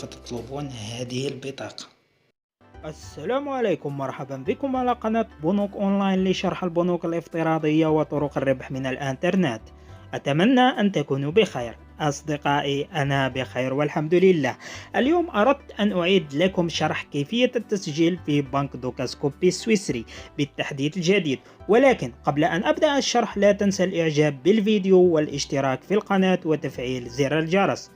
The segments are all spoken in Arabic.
فتطلبون هذه البطاقة. السلام عليكم، مرحبا بكم على قناة بنوك أونلاين لشرح البنوك الافتراضية وطرق الربح من الإنترنت. أتمنى أن تكونوا بخير. أصدقائي، أنا بخير والحمد لله. اليوم أردت أن أعيد لكم شرح كيفية التسجيل في بنك دوكاسكوبي السويسري بالتحديث الجديد، ولكن قبل أن أبدأ الشرح لا تنسى الإعجاب بالفيديو والاشتراك في القناة وتفعيل زر الجرس،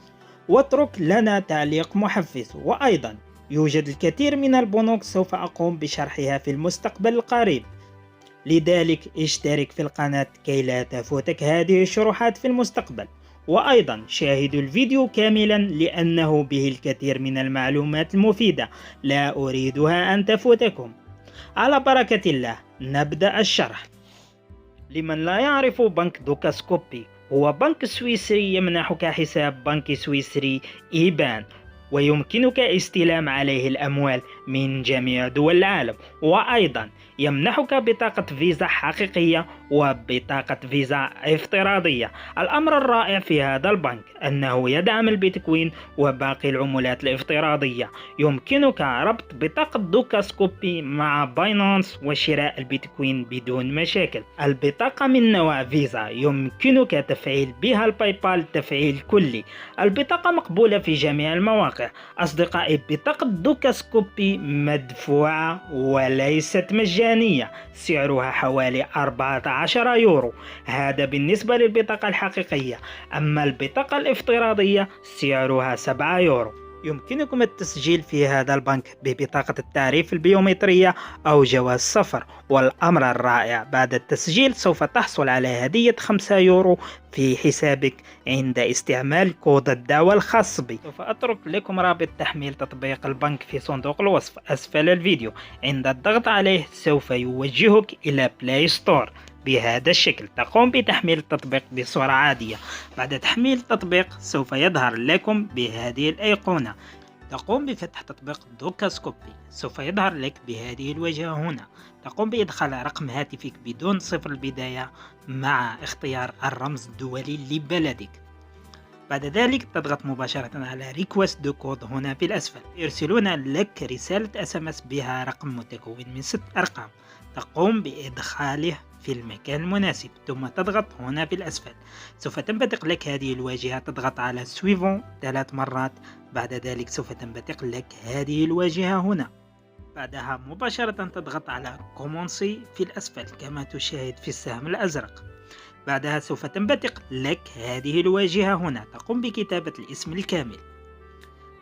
واترك لنا تعليق محفز. وأيضا يوجد الكثير من البنوك سوف أقوم بشرحها في المستقبل القريب، لذلك اشترك في القناة كي لا تفوتك هذه الشروحات في المستقبل. وأيضا شاهدوا الفيديو كاملا لأنه به الكثير من المعلومات المفيدة لا أريدها أن تفوتكم. على بركة الله نبدأ الشرح. لمن لا يعرف بنك دوكاسكوبي، هو بنك سويسري يمنحك حساب بنكي سويسري إيبان، ويمكنك استلام عليه الأموال من جميع دول العالم، وأيضا يمنحك بطاقة فيزا حقيقية وبطاقة فيزا افتراضية. الأمر الرائع في هذا البنك أنه يدعم البيتكوين وباقي العملات الافتراضية. يمكنك ربط بطاقة دوكاسكوبي مع باينانس وشراء البيتكوين بدون مشاكل. البطاقة من نوع فيزا يمكنك تفعيل بها الباي بال تفعيل كلي. البطاقة مقبولة في جميع المواقع. أصدقائي، بطاقة دوكاسكوبي مدفوعة وليست مجانية، سعرها حوالي 14 يورو. هذا بالنسبة للبطاقة الحقيقية. أما البطاقة الافتراضية سعرها 7 يورو. يمكنكم التسجيل في هذا البنك ببطاقة التعريف البيومترية أو جواز سفر، والأمر الرائع بعد التسجيل سوف تحصل على هدية 5 يورو في حسابك عند استعمال كود الدعوة الخاص بي. سوف أترك لكم رابط تحميل تطبيق البنك في صندوق الوصف أسفل الفيديو. عند الضغط عليه سوف يوجهك إلى بلاي ستور بهذا الشكل. تقوم بتحميل التطبيق بصورة عادية. بعد تحميل التطبيق سوف يظهر لكم بهذه الأيقونة. تقوم بفتح تطبيق دوكاسكوبي، سوف يظهر لك بهذه الواجهة هنا. تقوم بإدخال رقم هاتفك بدون صفر البداية مع اختيار الرمز الدولي لبلدك. بعد ذلك تضغط مباشرة على ريكوست دو كود هنا في الأسفل. يرسلون لك رسالة SMS بها رقم متكون من 6 أرقام. تقوم بإدخاله في المكان المناسب ثم تضغط هنا في الأسفل. سوف تنبثق لك هذه الواجهة. تضغط على سويفون 3 مرات. بعد ذلك سوف تنبثق لك هذه الواجهة هنا. بعدها مباشرة تضغط على كومونسي في الأسفل كما تشاهد في السهم الأزرق. بعدها سوف تنبثق لك هذه الواجهة هنا. تقوم بكتابة الاسم الكامل.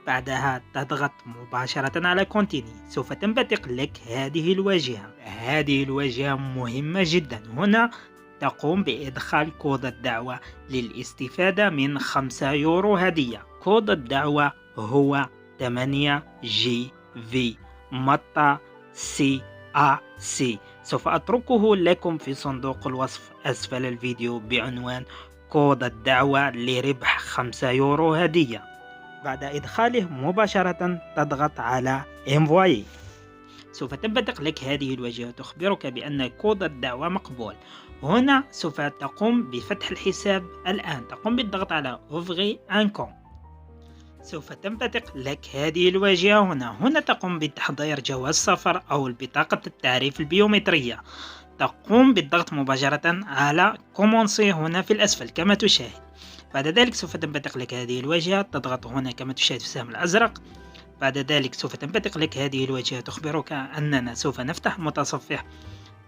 بعدها تضغط مباشرة على كونتيني. سوف تنبثق لك هذه الواجهة. هذه الواجهة مهمة جدا. هنا تقوم بإدخال كود الدعوة للاستفادة من 5 يورو هدية. كود الدعوة هو 8GV مطة CAC. سوف أتركه لكم في صندوق الوصف أسفل الفيديو بعنوان كود الدعوة لربح 5 يورو هدية. بعد إدخاله مباشرة تضغط على Envoyer. سوف تنبثق لك هذه الواجهة تخبرك بأن كود الدعوة مقبول. هنا سوف تقوم بفتح الحساب الآن. تقوم بالضغط على Ouvrir un compte. سوف تنبثق لك هذه الواجهة هنا تقوم بتحضير جواز سفر أو بطاقة التعريف البيومترية. تقوم بالضغط مباشرة على كومونسي هنا في الأسفل كما تشاهد. بعد ذلك سوف تنبثق لك هذه الواجهة. تضغط هنا كما تشاهد في السهم الأزرق. بعد ذلك سوف تنبثق لك هذه الواجهة تخبرك أننا سوف نفتح متصفح.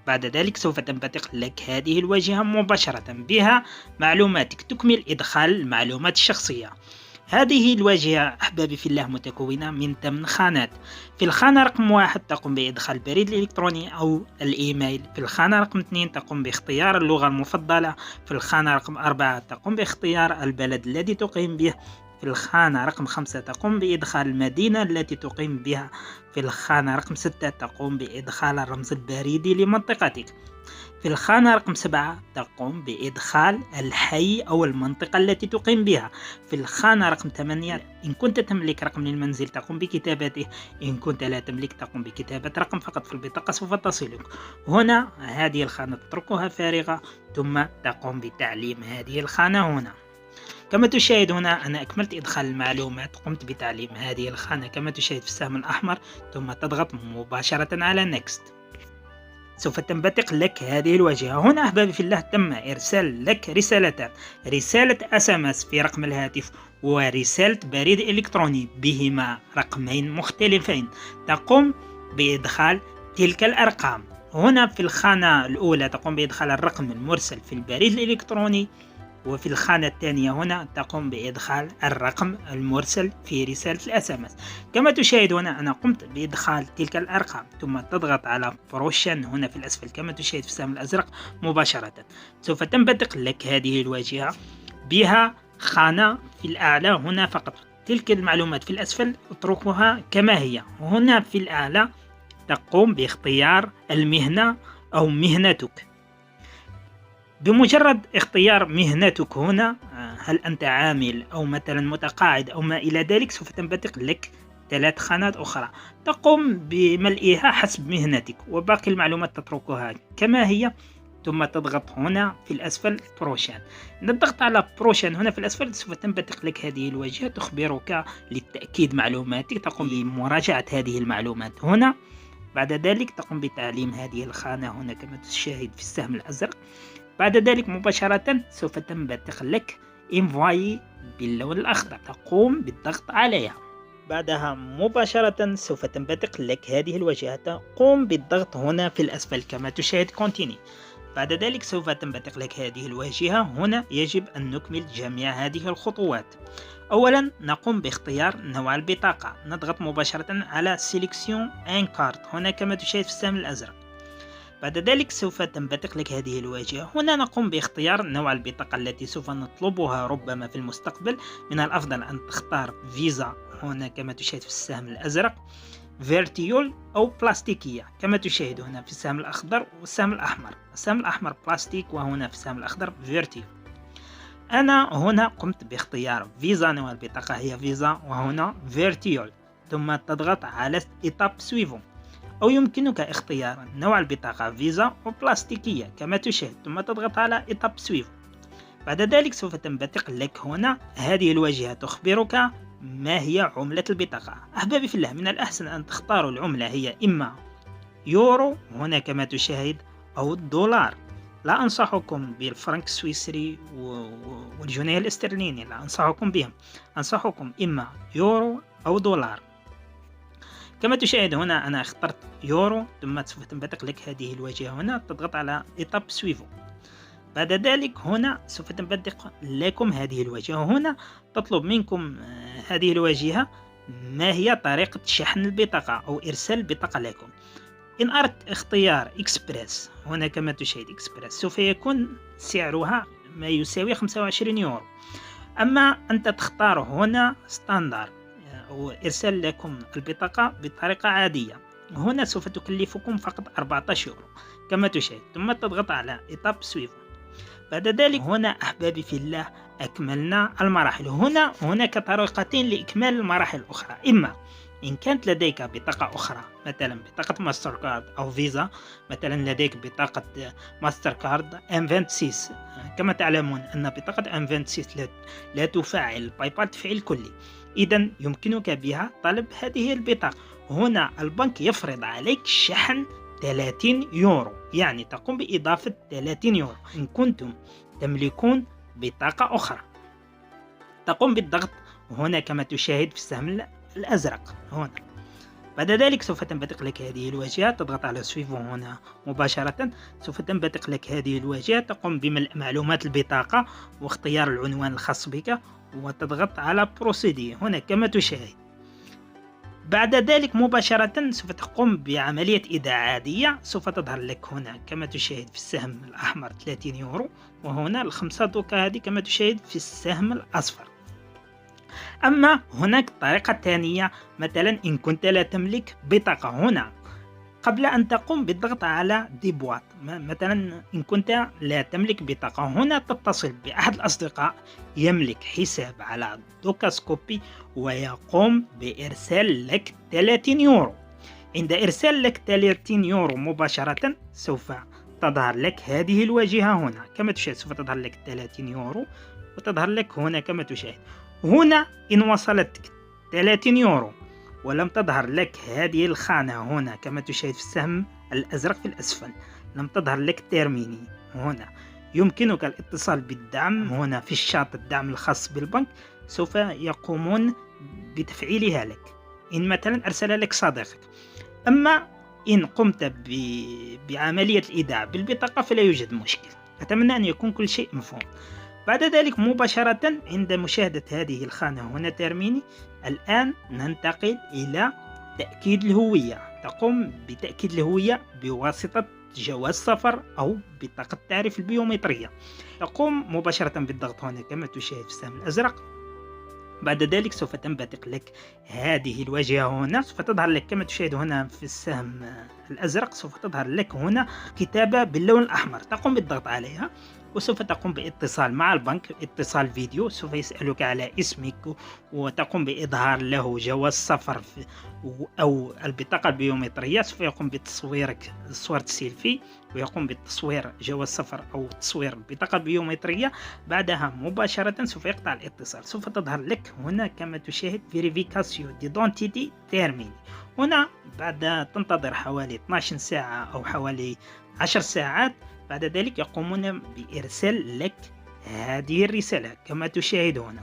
بعد ذلك سوف تنبثق لك هذه الواجهة مباشرة بها معلوماتك. تكمل إدخال المعلومات الشخصية. هذه الواجهة أحبابي في الله متكونة من 8 خانات. في الخانة رقم 1 تقوم بإدخال البريد الإلكتروني أو الإيميل. في الخانة رقم 2 تقوم باختيار اللغة المفضلة. في الخانة رقم 4 تقوم باختيار البلد الذي تقيم به. في الخانة رقم 5 تقوم بإدخال المدينة التي تقيم بها. في الخانة رقم 6 تقوم بإدخال الرمز البريدي لمنطقتك. في الخانة رقم 7 تقوم بإدخال الحي أو المنطقة التي تقيم بها. في الخانة رقم 8 إن كنت تملك رقم للمنزل تقوم بكتابته. إن كنت لا تملك تقوم بكتابة رقم فقط في البطاقة سوف تصلك. هنا هذه الخانة تتركها فارغة ثم تقوم بتعليم هذه الخانة هنا. كما تشاهد هنا أنا أكملت إدخال المعلومات، قمت بتعليم هذه الخانة كما تشاهد في السهم الأحمر، ثم تضغط مباشرة على Next. سوف تنبثق لك هذه الواجهة. هنا أحبابي في الله تم إرسال لك رسالتان، رسالة SMS في رقم الهاتف ورسالة بريد إلكتروني بهما رقمين مختلفين. تقوم بإدخال تلك الأرقام. هنا في الخانة الأولى تقوم بإدخال الرقم المرسل في البريد الإلكتروني، وفي الخانة الثانية هنا تقوم بإدخال الرقم المرسل في رسالة الSMS. كما تشاهد هنا أنا قمت بإدخال تلك الأرقام، ثم تضغط على بروشن هنا في الأسفل كما تشاهد في السهم الأزرق مباشرة. سوف تنبثق لك هذه الواجهة بها خانة في الأعلى هنا فقط. تلك المعلومات في الأسفل اتركها كما هي. هنا في الأعلى تقوم باختيار المهنة أو مهنتك. بمجرد اختيار مهنتك هنا، هل أنت عامل أو مثلا متقاعد أو ما إلى ذلك، سوف تنبثق لك 3 خانات أخرى تقوم بملئها حسب مهنتك، وباقي المعلومات تتركها كما هي. ثم تضغط هنا في الأسفل بروشن. نضغط على بروشن هنا في الأسفل سوف تنبثق لك هذه الواجهة تخبرك لتأكيد معلوماتك. تقوم بمراجعة هذه المعلومات هنا. بعد ذلك تقوم بتعليم هذه الخانة هنا كما تشاهد في السهم الأزرق. بعد ذلك مباشرة سوف تنبثق لك انفاي باللون الأخضر، تقوم بالضغط عليها. بعدها مباشرة سوف تنبثق لك هذه الواجهة، قم بالضغط هنا في الأسفل كما تشاهد كونتيني. بعد ذلك سوف تنبثق لك هذه الواجهة. هنا يجب أن نكمل جميع هذه الخطوات. أولا نقوم باختيار نوع البطاقة، نضغط مباشرة على سيليكسيون ان كارت هنا كما تشاهد في السهم الأزرق. بعد ذلك سوف تنبثق لك هذه الواجهة. هنا نقوم باختيار نوع البطاقة التي سوف نطلبها ربما في المستقبل. من الأفضل أن تختار فيزا هنا كما تشاهد في السهم الأزرق، فيرتيول أو بلاستيكية كما تشاهد هنا في السهم الأخضر والسهم الأحمر. السهم الأحمر بلاستيك وهنا في السهم الأخضر فيرتيول. أنا هنا قمت باختيار فيزا، نوع البطاقة هي فيزا، وهنا فيرتيول. ثم تضغط على إيتاب سويفون، أو يمكنك اختيار نوع البطاقة فيزا وبلاستيكية كما تشاهد، ثم تضغط على إيتاب سويفون. بعد ذلك سوف تنبثق لك هنا هذه الواجهة تخبرك ما هي عملة البطاقة. أحبابي في الله، من الأحسن أن تختاروا العملة هي إما يورو هنا كما تشاهد أو الدولار. لا أنصحكم بالفرنك السويسري والجنيه الاسترليني، لا أنصحكم بهم. أنصحكم إما يورو أو دولار. كما تشاهد هنا أنا اخترت يورو. ثم سوف تنبثق لك هذه الواجهة هنا، تضغط على إيتاب سويفو. بعد ذلك هنا سوف تنبثق لكم هذه الواجهة. هنا تطلب منكم هذه الواجهة ما هي طريقة شحن البطاقة أو إرسال البطاقة لكم. إن أردت اختيار إكسبريس هنا كما تشاهد إكسبريس، سوف يكون سعرها ما يساوي 25 يورو. أما أنت تختار هنا ستاندر أو إرسال لكم البطاقة بطريقة عادية، هنا سوف تكلفكم فقط 14 يورو كما تشاهد. ثم تضغط على إيتاب سويفون. بعد ذلك هنا أحبابي في الله أكملنا المراحل. هنا هناك طريقتين لإكمال المراحل الأخرى. إما إن كانت لديك بطاقة أخرى مثلا بطاقة ماستر كارد أو فيزا، مثلا لديك بطاقة ماستر كارد M26، كما تعلمون أن بطاقة M26 لا تفعل باي بال تفعيل كلي، إذا يمكنك بها طلب هذه البطاقة. هنا البنك يفرض عليك شحن 30 يورو، يعني تقوم بإضافة 30 يورو. إن كنتم تملكون بطاقة أخرى تقوم بالضغط هنا كما تشاهد في السهم الأزرق هنا. بعد ذلك سوف تنبثق لك هذه الواجهة، تضغط على سويفو هنا مباشرة. سوف تنبثق لك هذه الواجهة، تقوم بملء معلومات البطاقة واختيار العنوان الخاص بك، وتضغط على بروسيدي هنا كما تشاهد. بعد ذلك مباشرة سوف تقوم بعملية إيداع عادية. سوف تظهر لك هنا كما تشاهد في السهم الأحمر 30 يورو، وهنا الخمسة دوكا هذه كما تشاهد في السهم الأصفر. أما هناك طريقة ثانية، مثلا إن كنت لا تملك بطاقة، هنا قبل أن تقوم بالضغط على ديبوات، مثلا إن كنت لا تملك بطاقة، هنا تتصل بأحد الأصدقاء يملك حساب على دوكاسكوبي ويقوم بإرسال لك 30 يورو. عند إرسال لك 30 يورو مباشرة سوف تظهر لك هذه الواجهة هنا كما تشاهد. سوف تظهر لك 30 يورو وتظهر لك هنا كما تشاهد. هنا إن وصلتك 30 يورو ولم تظهر لك هذه الخانة هنا كما تشاهد في السهم الأزرق في الأسفل، لم تظهر لك تيرميني هنا، يمكنك الاتصال بالدعم هنا في الشاط الدعم الخاص بالبنك، سوف يقومون بتفعيلها لك إن مثلا أرسل لك صديقك. أما إن قمت بعملية الإيداع بالبطاقة فلا يوجد مشكل. أتمنى أن يكون كل شيء مفهوم. بعد ذلك مباشرة عند مشاهدة هذه الخانة هنا ترميني، الآن ننتقل إلى تأكيد الهوية. تقوم بتأكيد الهوية بواسطة جواز سفر أو بطاقة التعريف البيومترية. تقوم مباشرة بالضغط هنا كما تشاهد في السهم الأزرق. بعد ذلك سوف تنبثق لك هذه الواجهة هنا، سوف تظهر لك كما تشاهد هنا في السهم الأزرق، سوف تظهر لك هنا كتابة باللون الأحمر. تقوم بالضغط عليها وسوف تقوم باتصال مع البنك، اتصال فيديو. سوف يسألك على اسمك وتقوم بإظهار له جواز سفر أو البطاقة البيومترية. سوف يقوم بتصويرك صورة سيلفي ويقوم بتصوير جواز سفر أو تصوير البطاقة البيومترية. بعدها مباشرة سوف يقطع الاتصال. سوف تظهر لك هنا كما تشاهد فيريفيكاسيون ديدونتيتي تيرميني. هنا بعد تنتظر حوالي 12 ساعة أو حوالي 10 ساعات. بعد ذلك يقومون بإرسال لك هذه الرسالة كما تشاهد هنا.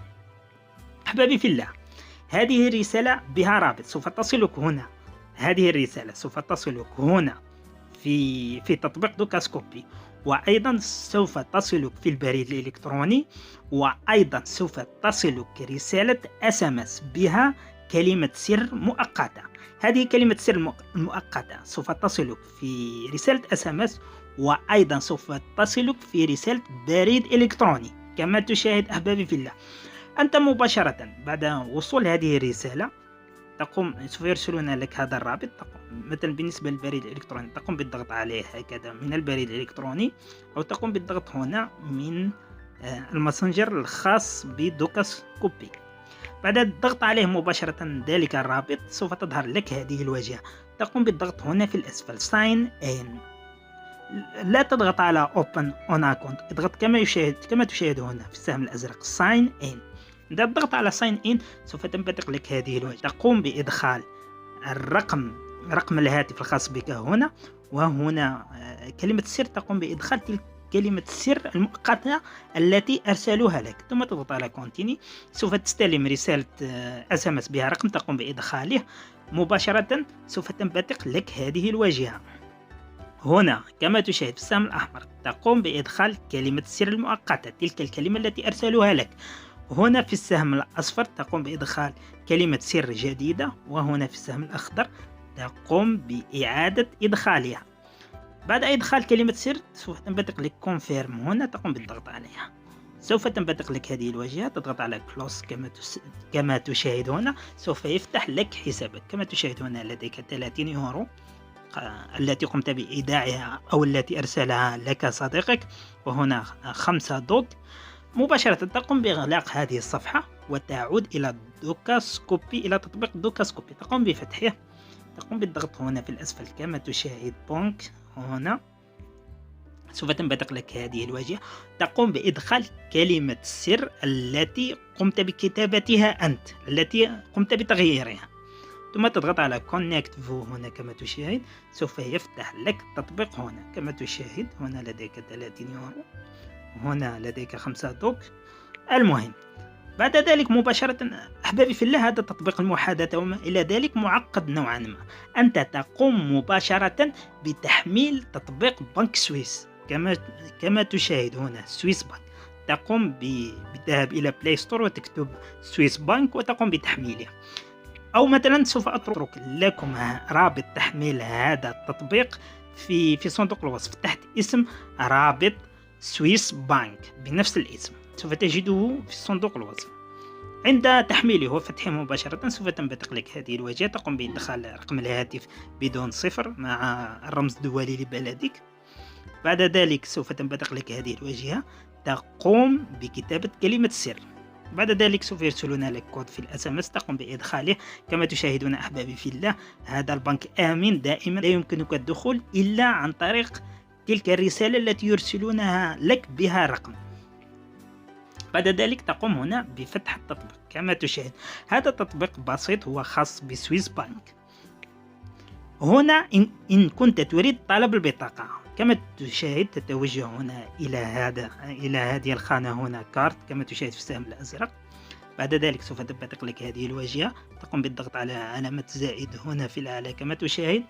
أحبابي في الله، هذه الرسالة بها رابط سوف تصلك هنا. هذه الرسالة سوف تصلك هنا في تطبيق دوكاسكوبي، وأيضا سوف تصلك في البريد الإلكتروني، وأيضا سوف تصلك رسالة SMS بها كلمة سر مؤقتة. هذه كلمة سر مؤقتة سوف تصلك في رسالة SMS، وأيضا سوف تصلك في رسالة بريد إلكتروني كما تشاهد. أحبابي في الله، أنت مباشرة بعد وصول هذه الرسالة تقوم سوف يرسلون لك هذا الرابط. مثلا بالنسبة للبريد الإلكتروني تقوم بالضغط عليه هكذا من البريد الإلكتروني، أو تقوم بالضغط هنا من الماسنجر الخاص بدوكاسكوبي. بعد الضغط عليه مباشرة ذلك الرابط سوف تظهر لك هذه الواجهة. تقوم بالضغط هنا في الأسفل Sign In. لا تضغط على Open on Account، اضغط كما تشاهد هنا في السهم الأزرق Sign In. عند الضغط على Sign In سوف تنبثق لك هذه الواجهة. تقوم بإدخال رقم الهاتف الخاص بك هنا، وهنا كلمة السر تقوم بإدخال تلك كلمة السر المؤقتة التي أرسلوها لك، ثم تضغط على Continue. سوف تستلم رسالة SMS بها رقم تقوم بإدخاله. مباشرة سوف تنبثق لك هذه الواجهة هنا كما تشاهد في السهم الأحمر. تقوم بإدخال كلمة السر المؤقتة، تلك الكلمة التي أرسلوها لك. هنا في السهم الأصفر تقوم بإدخال كلمة سر جديدة، وهنا في السهم الأخضر تقوم بإعادة إدخالها. بعد إدخال كلمة سر سوف تنبثق لك Confirm، هنا تقوم بالضغط عليها. سوف تنبثق لك هذه الواجهة، تضغط على Close كما تشاهد هنا. سوف يفتح لك حسابك كما تشاهد هنا. لديك 30 يورو التي قمت بإيداعها أو التي أرسلها لك صديقك، وهنا 5 دوك. مباشرة تقوم بإغلاق هذه الصفحة وتعود إلى دوكاسكوبي، إلى تطبيق دوكاسكوبي. تقوم بفتحه، تقوم بالضغط هنا في الأسفل كما تشاهد بنك. هنا سوف تنبثق لك هذه الواجهة. تقوم بإدخال كلمة السر التي قمت بكتابتها أنت، التي قمت بتغييرها، ثم تضغط على Connect Vous هنا كما تشاهد. سوف يفتح لك التطبيق هنا كما تشاهد. هنا لديك 30 يورو، هنا لديك 5 دوك. المهم بعد ذلك مباشرة أحبابي في الله، هذا تطبيق المحادثة وما إلى ذلك معقد نوعا ما. أنت تقوم مباشرة بتحميل تطبيق بنك سويس كما تشاهد هنا سويس بنك. تقوم بالذهاب إلى بلاي ستور وتكتب سويس بنك وتقوم بتحميله، أو مثلا سوف أترك لكم رابط تحميل هذا التطبيق في صندوق الوصف تحت اسم رابط سويس بنك بنفس الاسم، سوف تجده في صندوق الوصف. عند تحميله وفتحه مباشرة سوف تنبثق لك هذه الواجهة. تقوم بإدخال رقم الهاتف بدون صفر مع الرمز الدولي لبلدك. بعد ذلك سوف تنبثق لك هذه الواجهة. تقوم بكتابة كلمة سر. بعد ذلك سوف يرسلون لك كود في الSMS تقوم بإدخاله. كما تشاهدون أحبابي في الله، هذا البنك آمن دائما، لا يمكنك الدخول إلا عن طريق تلك الرسالة التي يرسلونها لك بها رقم. بعد ذلك تقوم هنا بفتح التطبيق كما تشاهد. هذا تطبيق بسيط هو خاص بسويس بانك. هنا إن كنت تريد طلب البطاقة كما تشاهد تتوجه هنا إلى هذه الخانة هنا كارت كما تشاهد في السهم الأزرق. بعد ذلك سوف تنبثق لك هذه الواجهة، تقوم بالضغط على علامة زائد هنا في الأعلى كما تشاهد.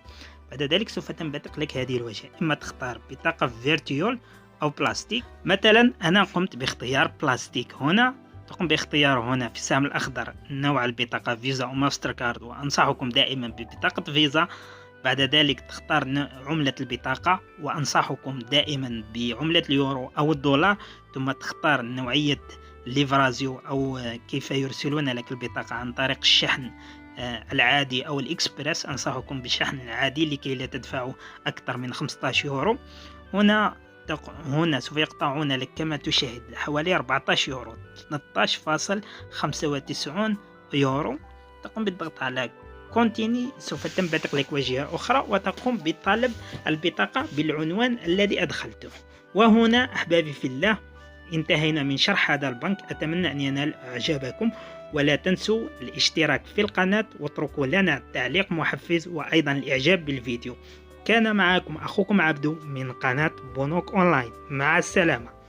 بعد ذلك سوف تنبثق لك هذه الواجهة، إما تختار بطاقة فيرتيول أو بلاستيك. مثلا أنا قمت باختيار بلاستيك. هنا تقوم باختيار هنا في السهم الأخضر نوع البطاقة فيزا أو ماستر كارد، وأنصحكم دائما ببطاقة فيزا. بعد ذلك تختار عملة البطاقة، وأنصحكم دائما بعملة اليورو أو الدولار. ثم تختار نوعية ليفرازيو أو كيف يرسلون لك البطاقة عن طريق الشحن العادي أو الإكسبرس. أنصحكم بالشحن العادي لكي لا تدفعوا أكثر من 15 يورو. هنا سوف يقطعون لك كما تشاهد حوالي 14 يورو، 13.95 يورو. تقوم بالضغط على كونتيني، سوف تنبثق لك واجهة أخرى وتقوم بطلب البطاقة بالعنوان الذي أدخلته. وهنا أحبابي في الله انتهينا من شرح هذا البنك. أتمنى أن ينال إعجابكم، ولا تنسوا الاشتراك في القناة واتركوا لنا تعليق محفز وأيضا الإعجاب بالفيديو. كان معكم أخوكم عبدو من قناة بونوك أونلاين. مع السلامة.